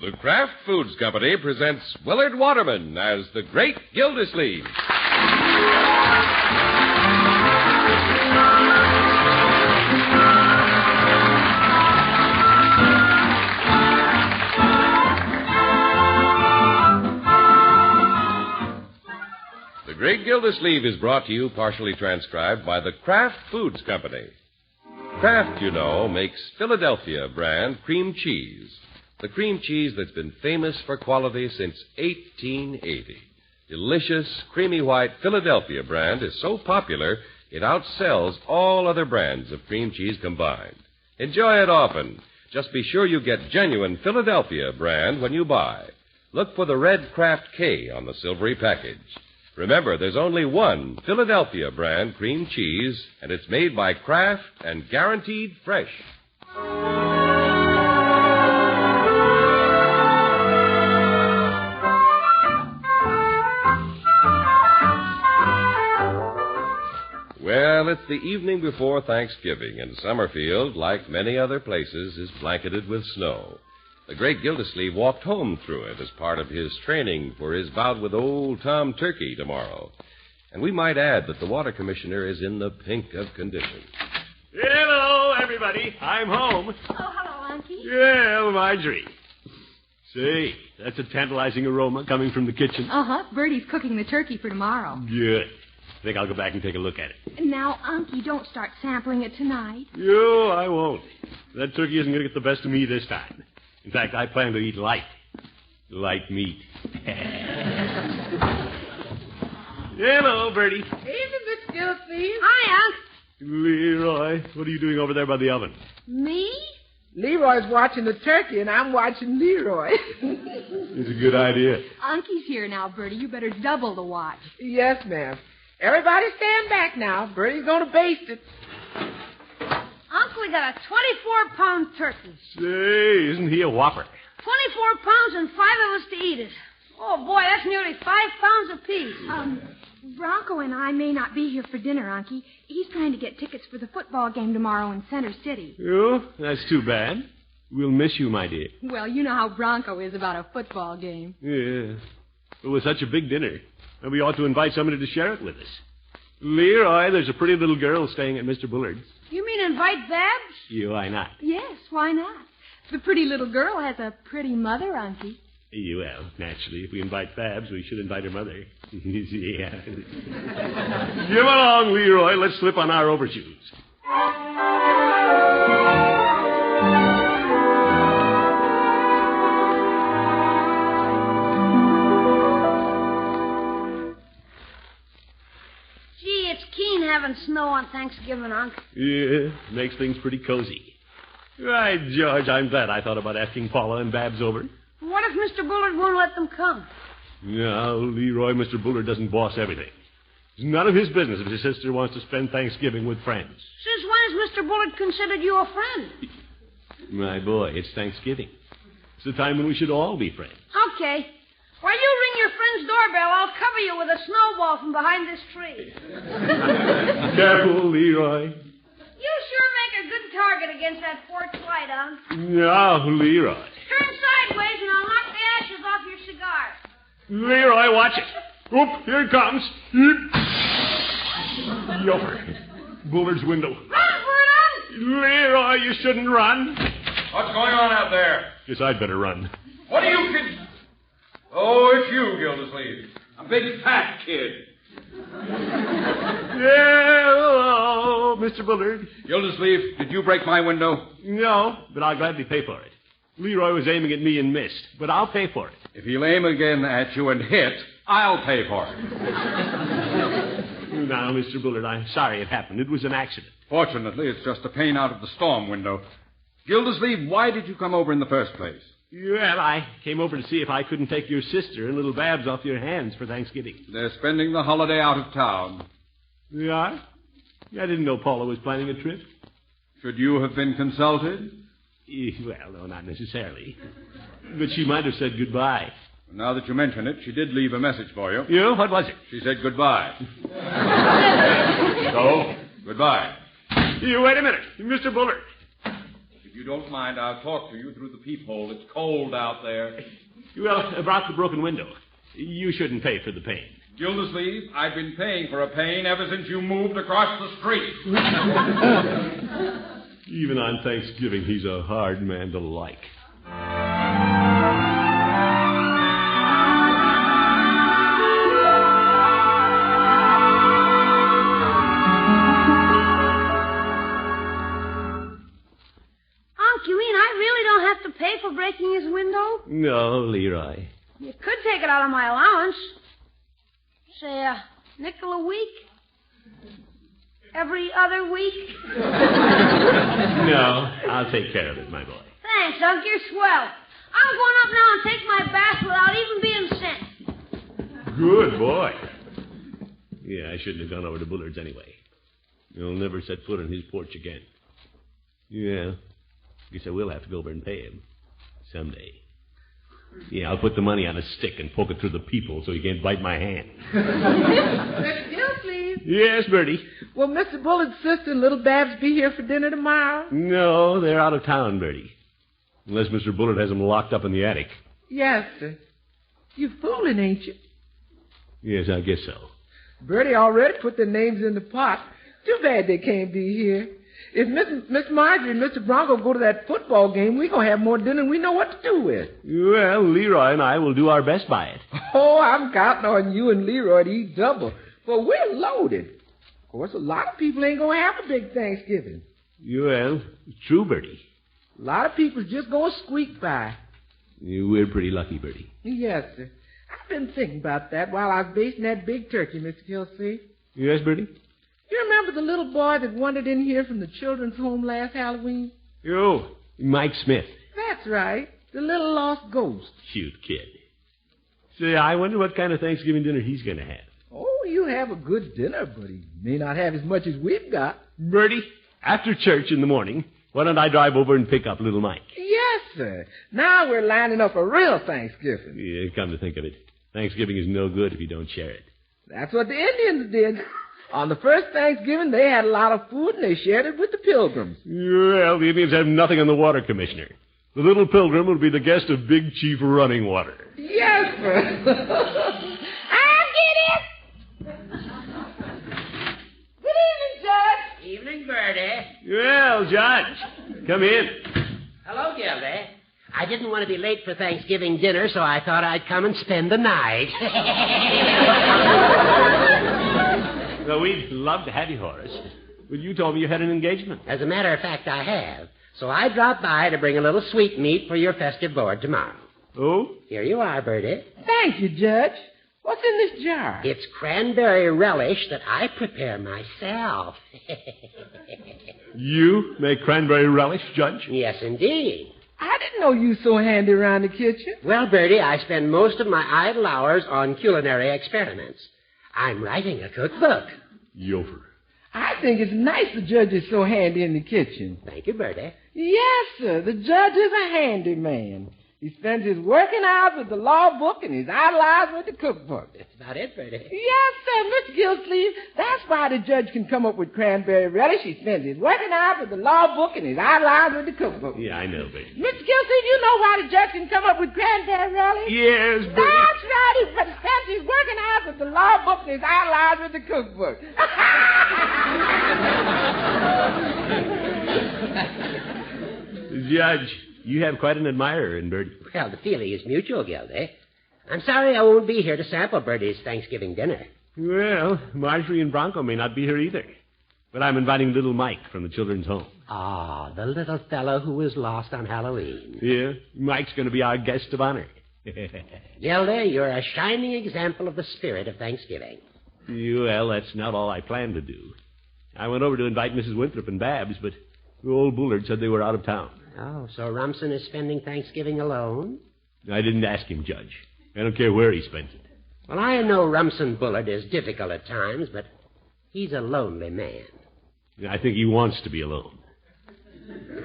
The Kraft Foods Company presents Willard Waterman as the Great Gildersleeve. The Great Gildersleeve is brought to you, partially transcribed, by the Kraft Foods Company. Kraft, you know, makes Philadelphia brand cream cheese. The cream cheese that's been famous for quality since 1880. Delicious, creamy white Philadelphia brand is so popular, it outsells all other brands of cream cheese combined. Enjoy it often. Just be sure you get genuine Philadelphia brand when you buy. Look for the red Kraft K on the silvery package. Remember, there's only one Philadelphia brand cream cheese, and it's made by Kraft and guaranteed fresh. Well, it's the evening before Thanksgiving, and Summerfield, like many other places, is blanketed with snow. The great Gildersleeve walked home through it as part of his training for his bout with old Tom Turkey tomorrow. And we might add that the water commissioner is in the pink of condition. Hello, everybody. I'm home. Oh, hello, Auntie. Yeah, Marjorie. Say, that's a tantalizing aroma coming from the kitchen. Uh-huh. Bertie's cooking the turkey for tomorrow. Good. I think I'll go back and take a look at it. Now, Unky, don't start sampling it tonight. No, I won't. That turkey isn't going to get the best of me this time. In fact, I plan to eat light. Light meat. Hello, Bertie. Evening, Mr. Gildersleeve. Hi, Unc. Leroy, what are you doing over there by the oven? Me? Leroy's watching the turkey, and I'm watching Leroy. It's a good idea. Unky's here now, Bertie. You better double the watch. Yes, ma'am. Everybody stand back now. Bertie's going to baste it. Uncle, we got a 24-pound turkey. Say, isn't he a whopper? 24 pounds and 5 of us to eat it. Oh, boy, that's nearly 5 pounds apiece. Bronco and I may not be here for dinner, Unky. He's trying to get tickets for the football game tomorrow in Center City. Oh, that's too bad. We'll miss you, my dear. Well, you know how Bronco is about a football game. Yeah. It was such a big dinner. And we ought to invite somebody to share it with us. Leroy, there's a pretty little girl staying at Mr. Bullard's. You mean invite Babs? Yeah, why not? Yes, why not? The pretty little girl has a pretty mother, Unky. Well, naturally, if we invite Babs, we should invite her mother. Yeah. Come along, Leroy. Let's slip on our overshoes. Gee, it's keen having snow on Thanksgiving, Unc. Yeah, makes things pretty cozy. Right, George, I'm glad I thought about asking Paula and Babs over. What if Mr. Bullard won't let them come? No, Leroy, Mr. Bullard doesn't boss everything. It's none of his business if his sister wants to spend Thanksgiving with friends. Since when has Mr. Bullard considered you a friend? My boy, it's Thanksgiving. It's the time when we should all be friends. Okay. While you ring your friend's doorbell, I'll cover you with a snowball from behind this tree. Careful, Leroy. You sure make a good target against that porch light, Unc. No, Leroy. Turn sideways and I'll knock the ashes off your cigar. Leroy, watch it. Oop, here it comes. Yopper. Bullard's window. Run, Vernon! Leroy, you shouldn't run. What's going on out there? Guess I'd better run. What are you kids? Oh, it's you, Gildersleeve. A big fat kid. Hello, Mr. Bullard. Gildersleeve, did you break my window? No, but I'll gladly pay for it. Leroy was aiming at me and missed, but I'll pay for it. If he'll aim again at you and hit, I'll pay for it. Now, Mr. Bullard, I'm sorry it happened. It was an accident. Fortunately, it's just a pane out of the storm window. Gildersleeve, why did you come over in the first place? Well, I came over to see if I couldn't take your sister and little Babs off your hands for Thanksgiving. They're spending the holiday out of town. You are? I didn't know Paula was planning a trip. Should you have been consulted? Well, no, not necessarily. But she might have said goodbye. Now that you mention it, she did leave a message for you. You? What was it? She said goodbye. So, goodbye. You wait a minute. Mr. Bullard. If you don't mind, I'll talk to you through the peephole. It's cold out there. Well, about the broken window. You shouldn't pay for the pain. Gildersleeve, I've been paying for a pane ever since you moved across the street. Even on Thanksgiving, he's a hard man to like. You mean I really don't have to pay for breaking his window? No, Leroy. You could take it out of my allowance. Say, a nickel a week? Every other week? No, I'll take care of it, my boy. Thanks, Unc. You're swell. I'm going up now and take my bath without even being sent. Good boy. Yeah, I shouldn't have gone over to Bullard's anyway. You'll never set foot on his porch again. Yeah. Guess I will have to go over and pay him. Someday. Yeah, I'll put the money on a stick and poke it through the peephole so he can't bite my hand. Mr. Gildersleeve. Yes, Bertie? Will Mr. Bullard's sister and little Babs be here for dinner tomorrow? No, they're out of town, Bertie. Unless Mr. Bullard has them locked up in the attic. Yes, sir. You're fooling, ain't you? Yes, I guess so. Bertie already put their names in the pot. Too bad they can't be here. If Miss Marjorie and Mr. Bronco go to that football game, we're going to have more dinner than we know what to do with. Well, Leroy and I will do our best by it. Oh, I'm counting on you and Leroy to eat double. Well, we're loaded. Of course, a lot of people ain't going to have a big Thanksgiving. Well, true, Bertie. A lot of people's just going to squeak by. We're pretty lucky, Bertie. Yes, sir. I've been thinking about that while I was basting that big turkey, Mr. Gildersleeve. Yes, Bertie? You remember the little boy that wandered in here from the children's home last Halloween? Oh, Mike Smith. That's right. The little lost ghost. Cute kid. Say, I wonder what kind of Thanksgiving dinner he's going to have. Oh, you have a good dinner, but he may not have as much as we've got. Bertie, after church in the morning, why don't I drive over and pick up little Mike? Yes, sir. Now we're lining up a real Thanksgiving. Yeah, come to think of it, Thanksgiving is no good if you don't share it. That's what the Indians did. On the first Thanksgiving, they had a lot of food, and they shared it with the Pilgrims. Well, the Indians have nothing on the water, Commissioner. The little Pilgrim will be the guest of Big Chief Running Water. Yes, sir. I'll get it. Good evening, Judge. Evening, Bertie. Well, Judge, come in. Hello, Gildy. I didn't want to be late for Thanksgiving dinner, so I thought I'd come and spend the night. Well, we'd love to have you, Horace. But you told me you had an engagement. As a matter of fact, I have. So I dropped by to bring a little sweetmeat for your festive board tomorrow. Oh? Here you are, Bertie. Thank you, Judge. What's in this jar? It's cranberry relish that I prepare myself. You make cranberry relish, Judge? Yes, indeed. I didn't know you so handy around the kitchen. Well, Bertie, I spend most of my idle hours on culinary experiments. I'm writing a cookbook. Yofer. I think it's nice the judge is so handy in the kitchen. Thank you, Bertie. Yes, sir. The judge is a handy man. He spends his working hours with the law book and his idle hours with the cookbook. That's about it, Bertie. Yes, sir, Mr. Gildersleeve. That's why the judge can come up with cranberry relish. He spends his working hours with the law book and his idle hours with the cookbook. Yeah, I know, Bertie. Mr. Gildersleeve, you know why the judge can come up with cranberry relish? Yes, Bertie. That's right. He spends his working hours with the law book and his idle hours with the cookbook. Judge, you have quite an admirer in Bertie. Well, the feeling is mutual, Gildy. I'm sorry I won't be here to sample Bertie's Thanksgiving dinner. Well, Marjorie and Bronco may not be here either. But I'm inviting little Mike from the children's home. Ah, the little fellow who was lost on Halloween. Yeah, Mike's going to be our guest of honor. Gildy, you're a shining example of the spirit of Thanksgiving. Well, that's not all I planned to do. I went over to invite Mrs. Winthrop and Babs, but old Bullard said they were out of town. Oh, so Rumson is spending Thanksgiving alone? I didn't ask him, Judge. I don't care where he spends it. Well, I know Rumson Bullard is difficult at times, but he's a lonely man. I think he wants to be alone.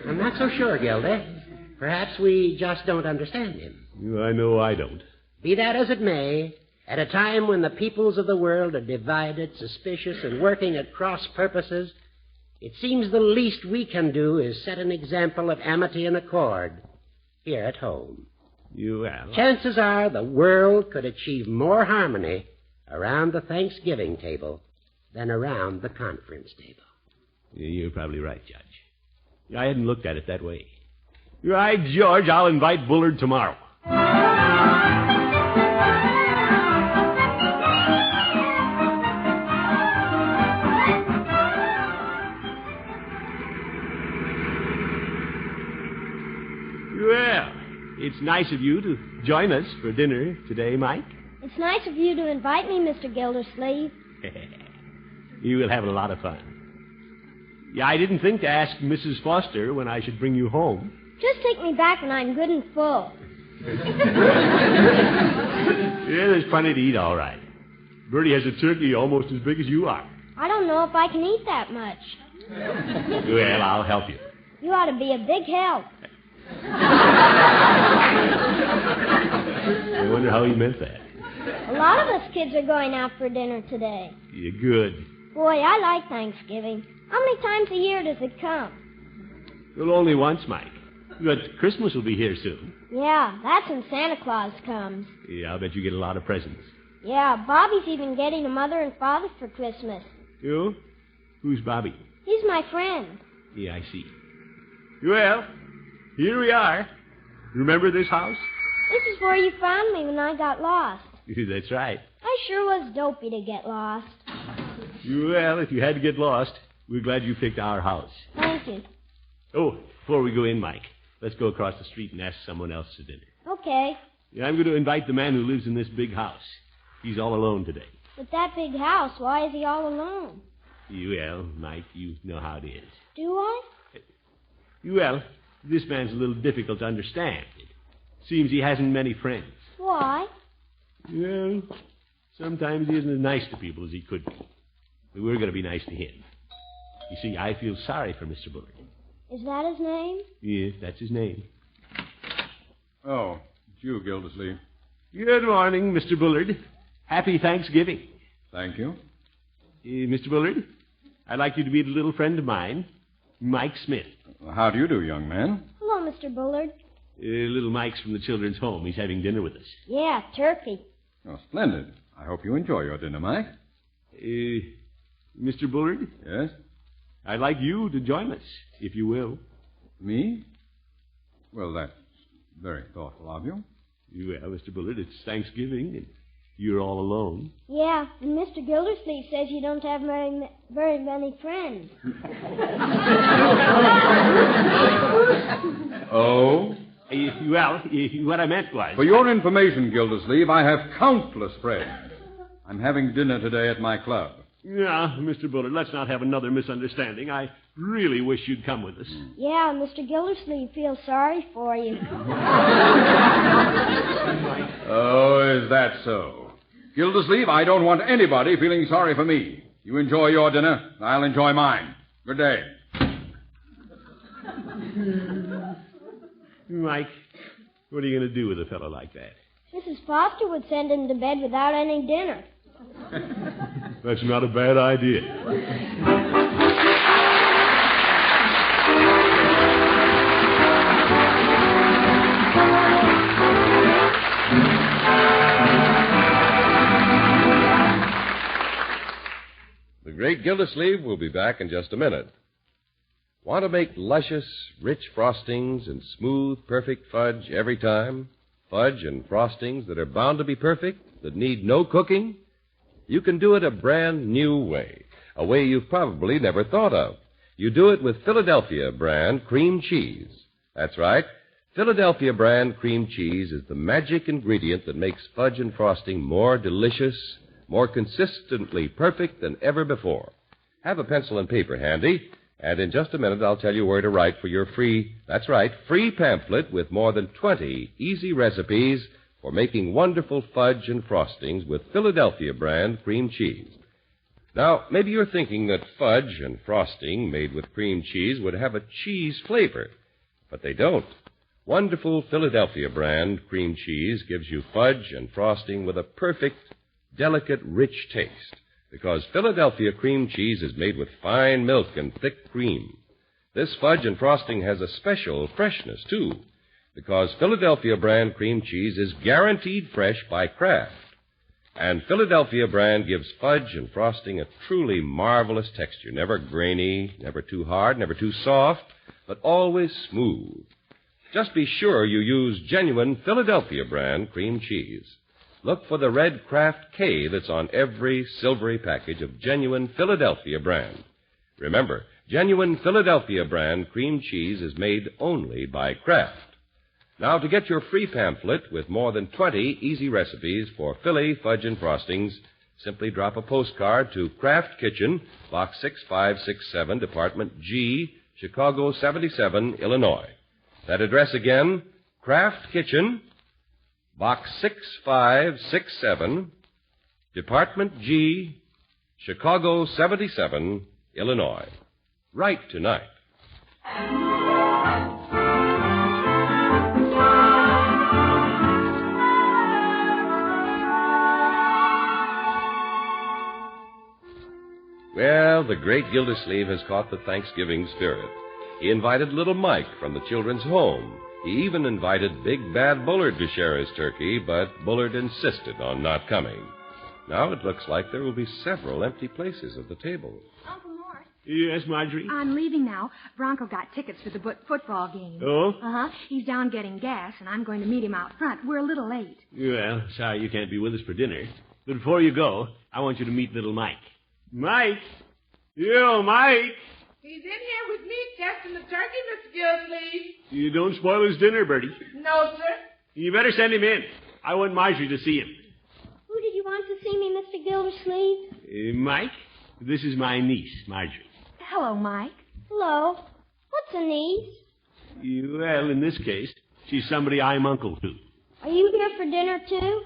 I'm not so sure, Gildy. Perhaps we just don't understand him. I know I don't. Be that as it may, at a time when the peoples of the world are divided, suspicious, and working at cross purposes, It seems the least we can do is set an example of amity and accord here at home. Chances are the world could achieve more harmony around the Thanksgiving table than around the conference table. You're probably right, Judge. I hadn't looked at it that way. Right, George, I'll invite Bullard tomorrow. Well, it's nice of you to join us for dinner today, Mike. It's nice of you to invite me, Mr. Gildersleeve. You will have a lot of fun. Yeah, I didn't think to ask Mrs. Foster when I should bring you home. Just take me back when I'm good and full. Yeah, there's plenty to eat, all right. Bertie has a turkey almost as big as you are. I don't know if I can eat that much. Well, I'll help you. You ought to be a big help. I wonder how he meant that. A lot of us kids are going out for dinner today. You're good. Boy, I like Thanksgiving. How many times a year does it come? Well, only once, Mike. But Christmas will be here soon. Yeah, that's when Santa Claus comes. Yeah, I'll bet you get a lot of presents. Yeah, Bobby's even getting a mother and father for Christmas. You? Who's Bobby? He's my friend. Yeah, I see. Well, here we are. Remember this house? This is where you found me when I got lost. That's right. I sure was dopey to get lost. Well, if you had to get lost, we're glad you picked our house. Thank you. Oh, before we go in, Mike, let's go across the street and ask someone else to dinner. Okay. Yeah, I'm going to invite the man who lives in this big house. He's all alone today. With that big house, why is he all alone? Well, Mike, you know how it is. Do I? Well, this man's a little difficult to understand. It seems he hasn't many friends. Why? Well, sometimes he isn't as nice to people as he could be. But we're going to be nice to him. You see, I feel sorry for Mr. Bullard. Is that his name? Yes, that's his name. Oh, it's you, Gildersleeve. Good morning, Mr. Bullard. Happy Thanksgiving. Thank you. Mr. Bullard, I'd like you to meet a little friend of mine, Mike Smith. How do you do, young man? Hello, Mr. Bullard. Little Mike's from the children's home. He's having dinner with us. Yeah, turkey. Oh, splendid. I hope you enjoy your dinner, Mike. Mr. Bullard? Yes? I'd like you to join us, if you will. Me? Well, that's very thoughtful of you. Well, Mr. Bullard, it's Thanksgiving, and you're all alone. Yeah, and Mr. Gildersleeve says you don't have very many friends. Oh? Well, what I meant was... For your information, Gildersleeve, I have countless friends. I'm having dinner today at my club. Yeah, Mr. Bullard, let's not have another misunderstanding. I really wish you'd come with us. Yeah, Mr. Gildersleeve feels sorry for you. Oh, is that so? Gildersleeve, I don't want anybody feeling sorry for me. You enjoy your dinner, I'll enjoy mine. Good day. Mike, what are you going to do with a fellow like that? Mrs. Foster would send him to bed without any dinner. That's not a bad idea. The great Gildersleeve will be back in just a minute. Want to make luscious, rich frostings and smooth, perfect fudge every time? Fudge and frostings that are bound to be perfect, that need no cooking? You can do it a brand new way, a way you've probably never thought of. You do it with Philadelphia brand cream cheese. That's right. Philadelphia brand cream cheese is the magic ingredient that makes fudge and frosting more delicious, more consistently perfect than ever before. Have a pencil and paper handy, and in just a minute I'll tell you where to write for your free pamphlet with more than 20 easy recipes for making wonderful fudge and frostings with Philadelphia brand cream cheese. Now, maybe you're thinking that fudge and frosting made with cream cheese would have a cheese flavor, but they don't. Wonderful Philadelphia brand cream cheese gives you fudge and frosting with a perfect, delicate, rich taste because Philadelphia cream cheese is made with fine milk and thick cream. This fudge and frosting has a special freshness, too, because Philadelphia brand cream cheese is guaranteed fresh by Kraft. And Philadelphia brand gives fudge and frosting a truly marvelous texture, never grainy, never too hard, never too soft, but always smooth. Just be sure you use genuine Philadelphia brand cream cheese. Look for the red Kraft K that's on every silvery package of genuine Philadelphia brand. Remember, genuine Philadelphia brand cream cheese is made only by Kraft. Now, to get your free pamphlet with more than 20 easy recipes for Philly fudge and frostings, simply drop a postcard to Kraft Kitchen, Box 6567, Department G, Chicago 77, Illinois. That address again, Kraft Kitchen, Box 6567, Department G, Chicago 77, Illinois. Write tonight. Well, the great Gildersleeve has caught the Thanksgiving spirit. He invited little Mike from the children's home. He even invited Big Bad Bullard to share his turkey, but Bullard insisted on not coming. Now it looks like there will be several empty places at the table. Uncle Mort. Yes, Marjorie? I'm leaving now. Bronco got tickets for the football game. Oh? Uh-huh. He's down getting gas, and I'm going to meet him out front. We're a little late. Well, sorry you can't be with us for dinner. But before you go, I want you to meet little Mike. Mike! Yo, Mike! He's in here with me, testing the turkey, Mr. Gildersleeve. You don't spoil his dinner, Bertie. No, sir. You better send him in. I want Marjorie to see him. Who did you want to see me, Mr. Gildersleeve? Mike, this is my niece, Marjorie. Hello, Mike. Hello. What's a niece? Well, in this case, she's somebody I'm uncle to. Are you here for dinner, too?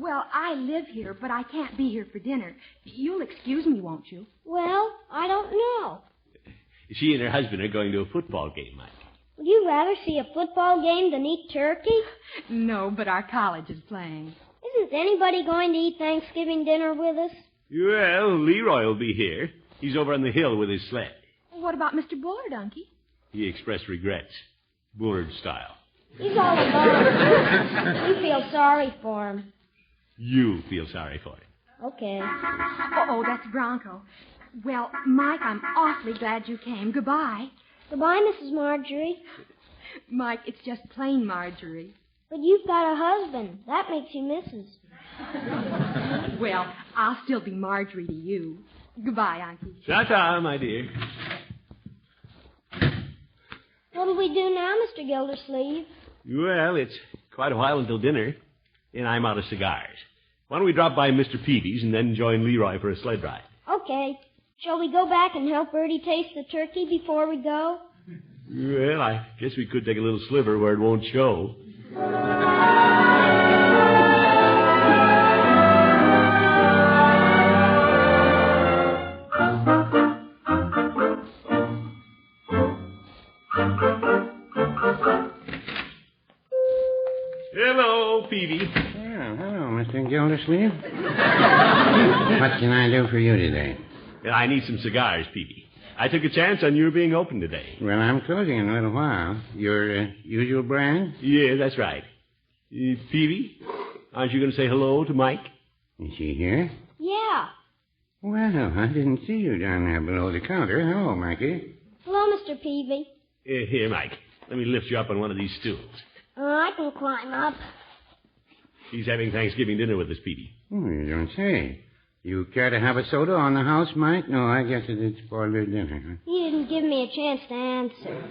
Well, I live here, but I can't be here for dinner. You'll excuse me, won't you? Well, I don't know. She and her husband are going to a football game, Mike. Would you rather see a football game than eat turkey? No, but our college is playing. Isn't anybody going to eat Thanksgiving dinner with us? Well, Leroy will be here. He's over on the hill with his sled. What about Mr. Bullard, Unky? He expressed regrets. Bullard style. He's all alone. You feel sorry for him. You feel sorry for him. Okay. Oh, that's Bronco. Well, Mike, I'm awfully glad you came. Goodbye. Goodbye, Mrs. Marjorie. Mike, it's just plain Marjorie. But you've got a husband. That makes you Mrs. Well, I'll still be Marjorie to you. Goodbye, Unky. Ta-ta, my dear. What'll we do now, Mr. Gildersleeve? Well, it's quite a while until dinner, and I'm out of cigars. Why don't we drop by Mr. Peavy's and then join Leroy for a sled ride? Okay. Shall we go back and help Bertie taste the turkey before we go? Well, I guess we could take a little sliver where it won't show. Hello, Peavy. Oh, hello, Mr. Gildersleeve. What can I do for you today? I need some cigars, Peavy. I took a chance on your being open today. Well, I'm closing in a little while. Your usual brand? Yeah, that's right. Peavy, aren't you going to say hello to Mike? Is she here? Yeah. Well, I didn't see you down there below the counter. Hello, Mikey. Hello, Mr. Peavy. Here, Mike. Let me lift you up on one of these stools. I can climb up. He's having Thanksgiving dinner with us, Peavy. Oh, you don't say. You care to have a soda on the house, Mike? No, I guess it'd spoil your dinner. Huh? He didn't give me a chance to answer.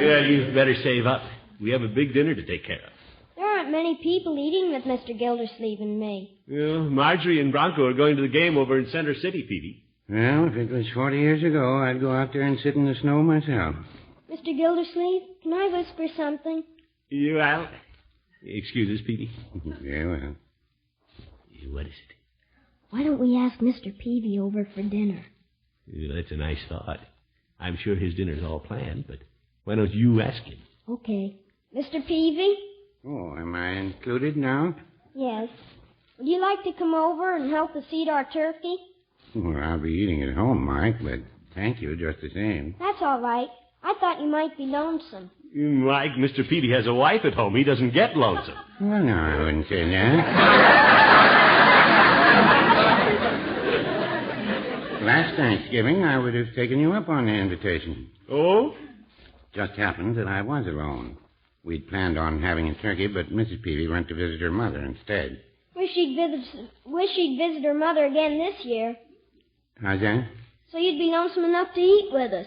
Yeah, you better save up. We have a big dinner to take care of. There aren't many people eating with Mr. Gildersleeve and me. Well, Marjorie and Bronco are going to the game over in Center City, Peavy. Well, if it was 40 years ago, I'd go out there and sit in the snow myself. Mr. Gildersleeve, can I whisper something? Well, excuse us, Peavy. Very well. What is it? Why don't we ask Mr. Peavy over for dinner? That's a nice thought. I'm sure his dinner's all planned, but why don't you ask him? Okay. Mr. Peavy? Oh, am I included now? Yes. Would you like to come over and help us eat our turkey? Well, I'll be eating at home, Mike, but thank you just the same. That's all right. I thought you might be lonesome. Mike, Mr. Peavy has a wife at home. He doesn't get lonesome. Well, no, I wouldn't say that. Last Thanksgiving, I would have taken you up on the invitation. Oh? Just happened that I was alone. We'd planned on having a turkey, but Mrs. Peavy went to visit her mother instead. Wish she'd visit her mother again this year. How's that? So you'd be lonesome enough to eat with us.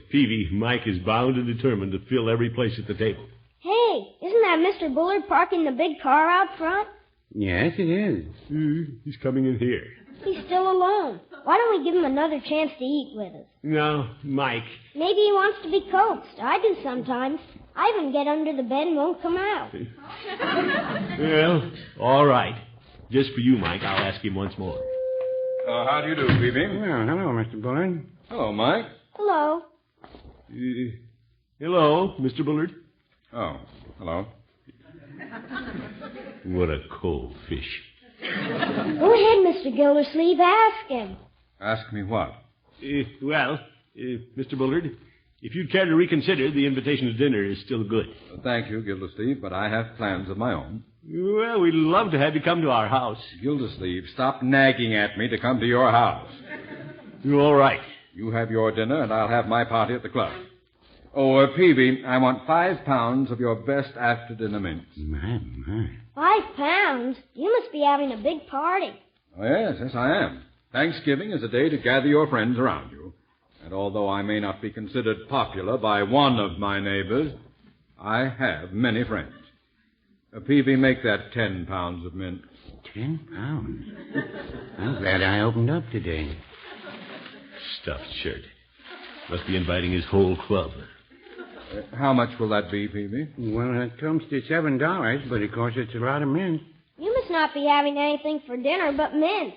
Peavy, Mike is bound and determined to fill every place at the table. Hey, isn't that Mr. Bullard parking the big car out front? Yes, it is. He's coming in here. He's still alone. Why don't we give him another chance to eat with us? No, Mike. Maybe he wants to be coaxed. I do sometimes. I even get under the bed and won't come out. Well, all right. Just for you, Mike, I'll ask him once more. How do you do, Peavy? Well, hello, Mr. Bullard. Hello, Mike. Hello. Hello, Mr. Bullard. Oh, hello. What a cold fish. Go ahead, Mr. Gildersleeve. Ask him. Ask me what? Mr. Bullard, if you'd care to reconsider, the invitation to dinner is still good. Thank you, Gildersleeve, but I have plans of my own. Well, we'd love to have you come to our house. Gildersleeve, stop nagging at me to come to your house. All right. You have your dinner, and I'll have my party at the club. Oh, Peavy, I want 5 pounds of your best after-dinner mince. My. 5 pounds? You must be having a big party. Oh, yes, I am. Thanksgiving is a day to gather your friends around you. And although I may not be considered popular by one of my neighbors, I have many friends. Peavy, make that 10 pounds of mince. 10 pounds? I'm glad I opened up today. Stuffed shirt. Must be inviting his whole club. How much will that be, Peavy? Well, it comes to $7, but of course it's a lot of mince. You must not be having anything for dinner but mince.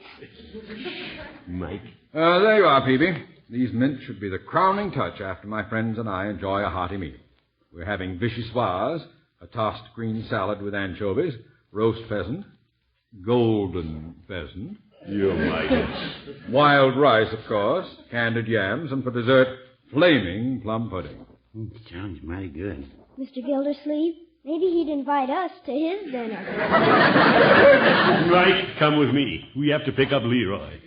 Mike? There you are, Peavy. These mints should be the crowning touch after my friends and I enjoy a hearty meal. We're having vichyssoise, a tossed green salad with anchovies, roast pheasant, golden pheasant. You might. Wild rice, of course, candied yams, and for dessert, flaming plum pudding. Sounds mighty good. Mr. Gildersleeve, maybe he'd invite us to his dinner. Mike, come with me. We have to pick up Leroy.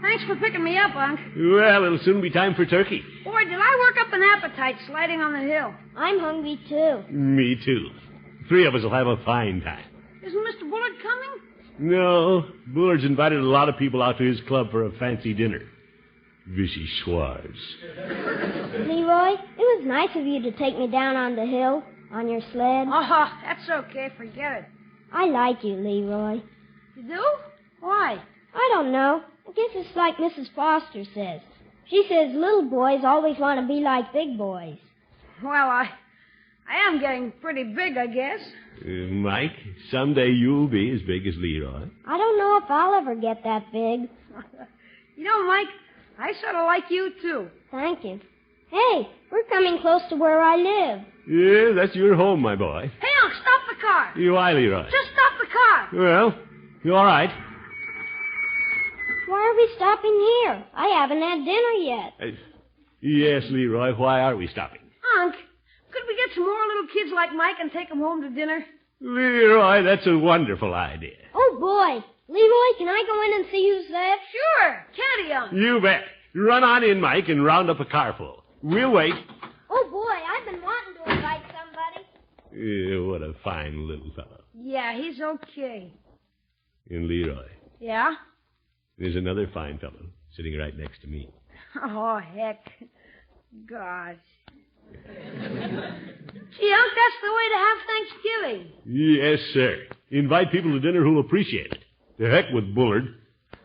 Thanks for picking me up, Unc. Well, it'll soon be time for turkey. Boy, did I work up an appetite sliding on the hill. I'm hungry, too. Me too. 3 of us will have a fine time. Isn't Mr. Bullard coming? No, Bullard's invited a lot of people out to his club for a fancy dinner. Vichyssoise. Leroy, it was nice of you to take me down on the hill on your sled. Oh, that's okay. Forget it. I like you, Leroy. You do? Why? I don't know. I guess it's like Mrs. Foster says. She says little boys always want to be like big boys. Well, I am getting pretty big, I guess. Mike, someday you'll be as big as Leroy. I don't know if I'll ever get that big. You know, Mike, I sort of like you, too. Thank you. Hey, we're coming close to where I live. Yeah, that's your home, my boy. Hey, Unc, stop the car. Why, Leroy? Just stop the car. Well, you all right? Why are we stopping here? I haven't had dinner yet. Yes, Leroy, why are we stopping? Unc, could we get some more little kids like Mike and take them home to dinner? Leroy, that's a wonderful idea. Oh, boy. Leroy, can I go in and see who's there? Sure. Can't he, Unc? You bet. Run on in, Mike, and round up a carful. We'll wait. Oh, boy, I've been wanting to invite somebody. What a fine little fellow. Yeah, he's okay. And Leroy. Yeah? There's another fine fellow sitting right next to me. Oh, heck. Gosh. Gee, Unc, that's the way to have Thanksgiving. Yes, sir. Invite people to dinner who'll appreciate it. To heck with Bullard.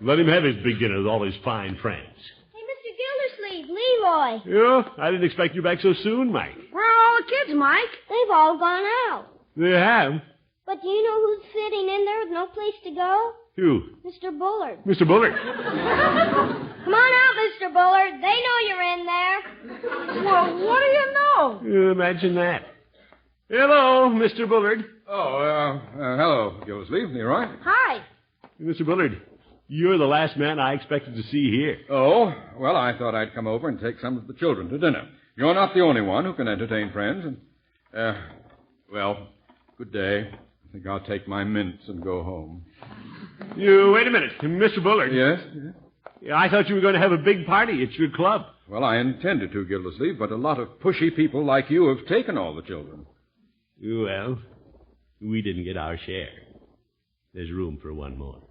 Let him have his big dinner with all his fine friends. Hey, Mr. Gildersleeve, Leroy. Yeah, I didn't expect you back so soon, Mike. Where are all the kids, Mike? They've all gone out. They have? But do you know who's sitting in there with no place to go? Who? Mr. Bullard. Mr. Bullard. Come on out, Mr. Bullard. They know you're in there. Well, what do you know? You imagine that. Hello, Mr. Bullard. Oh, hello, Gildersleeve. You all right? Hi. Mr. Bullard, you're the last man I expected to see here. Oh, well, I thought I'd come over and take some of the children to dinner. You're not the only one who can entertain friends. And, well, good day. I think I'll take my mints and go home. You, wait a minute. Mr. Bullard. Yes? I thought you were going to have a big party at your club. Well, I intended to, Gildersleeve, but a lot of pushy people like you have taken all the children. Well, we didn't get our share. There's room for one more.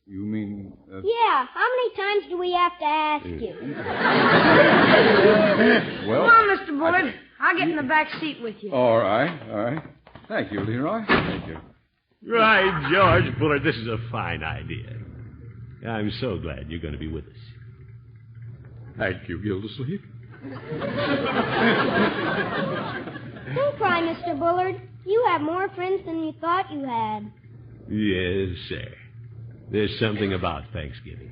You mean... Yeah, how many times do we have to ask you? Well... Come on, Mr. Bullard. I'll get in the back seat with you. All right. Thank you, Leroy. Thank you. Right, George Bullard, this is a fine idea. I'm so glad you're going to be with us. Thank you, Gildersleeve. Don't cry, Mr. Bullard. You have more friends than you thought you had. Yes, sir. There's something about Thanksgiving.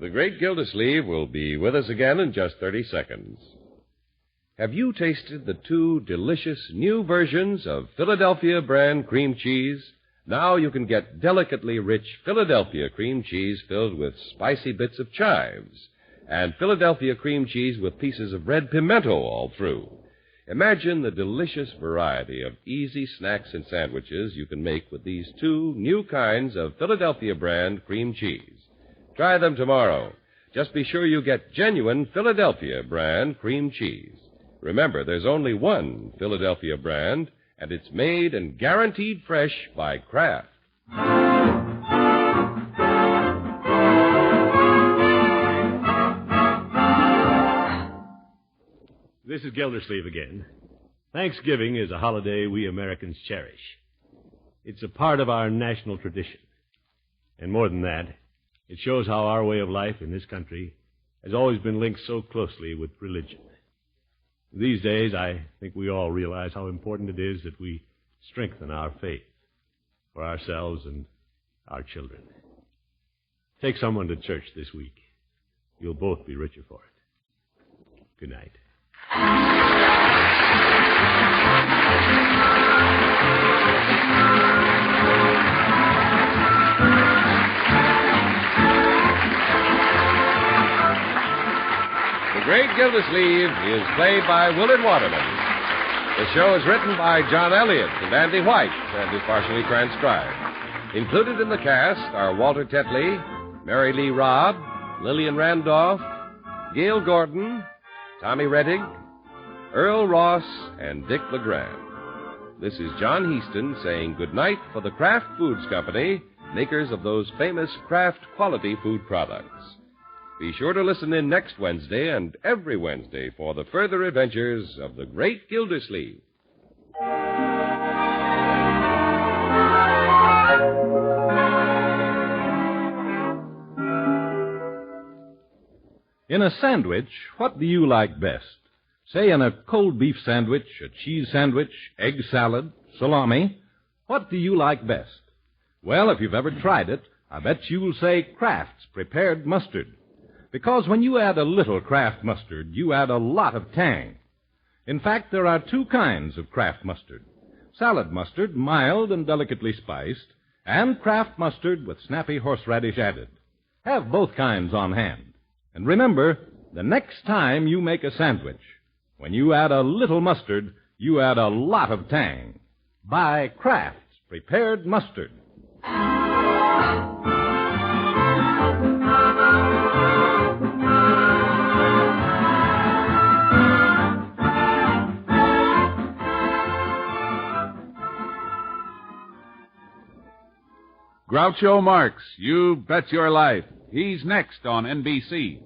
The great Gildersleeve will be with us again in just 30 seconds. Have you tasted the two delicious new versions of Philadelphia brand cream cheese? Now you can get delicately rich Philadelphia cream cheese filled with spicy bits of chives, and Philadelphia cream cheese with pieces of red pimento all through. Imagine the delicious variety of easy snacks and sandwiches you can make with these two new kinds of Philadelphia brand cream cheese. Try them tomorrow. Just be sure you get genuine Philadelphia brand cream cheese. Remember, there's only one Philadelphia brand, and it's made and guaranteed fresh by Kraft. This is Gildersleeve again. Thanksgiving is a holiday we Americans cherish. It's a part of our national tradition. And more than that, it shows how our way of life in this country has always been linked so closely with religion. These days, I think we all realize how important it is that we strengthen our faith for ourselves and our children. Take someone to church this week. You'll both be richer for it. Good night. The Great Gildersleeve is played by Willard Waterman. The show is written by John Elliott and Andy White and is partially transcribed. Included in the cast are Walter Tetley, Mary Lee Robb, Lillian Randolph, Gail Gordon, Tommy Rettig, Earl Ross, and Dick LeGrand. This is John Heaston saying goodnight for the Kraft Foods Company, makers of those famous Kraft quality food products. Be sure to listen in next Wednesday and every Wednesday for the further adventures of the Great Gildersleeve. In a sandwich, what do you like best? Say in a cold beef sandwich, a cheese sandwich, egg salad, salami, what do you like best? Well, if you've ever tried it, I bet you'll say Kraft's Prepared Mustard. Because when you add a little Kraft mustard, you add a lot of tang. In fact, there are two kinds of Kraft mustard. Salad mustard, mild and delicately spiced, and Kraft mustard with snappy horseradish added. Have both kinds on hand. And remember, the next time you make a sandwich, when you add a little mustard, you add a lot of tang. Buy Kraft's Prepared Mustard. Groucho Marx, You Bet Your Life. He's next on NBC.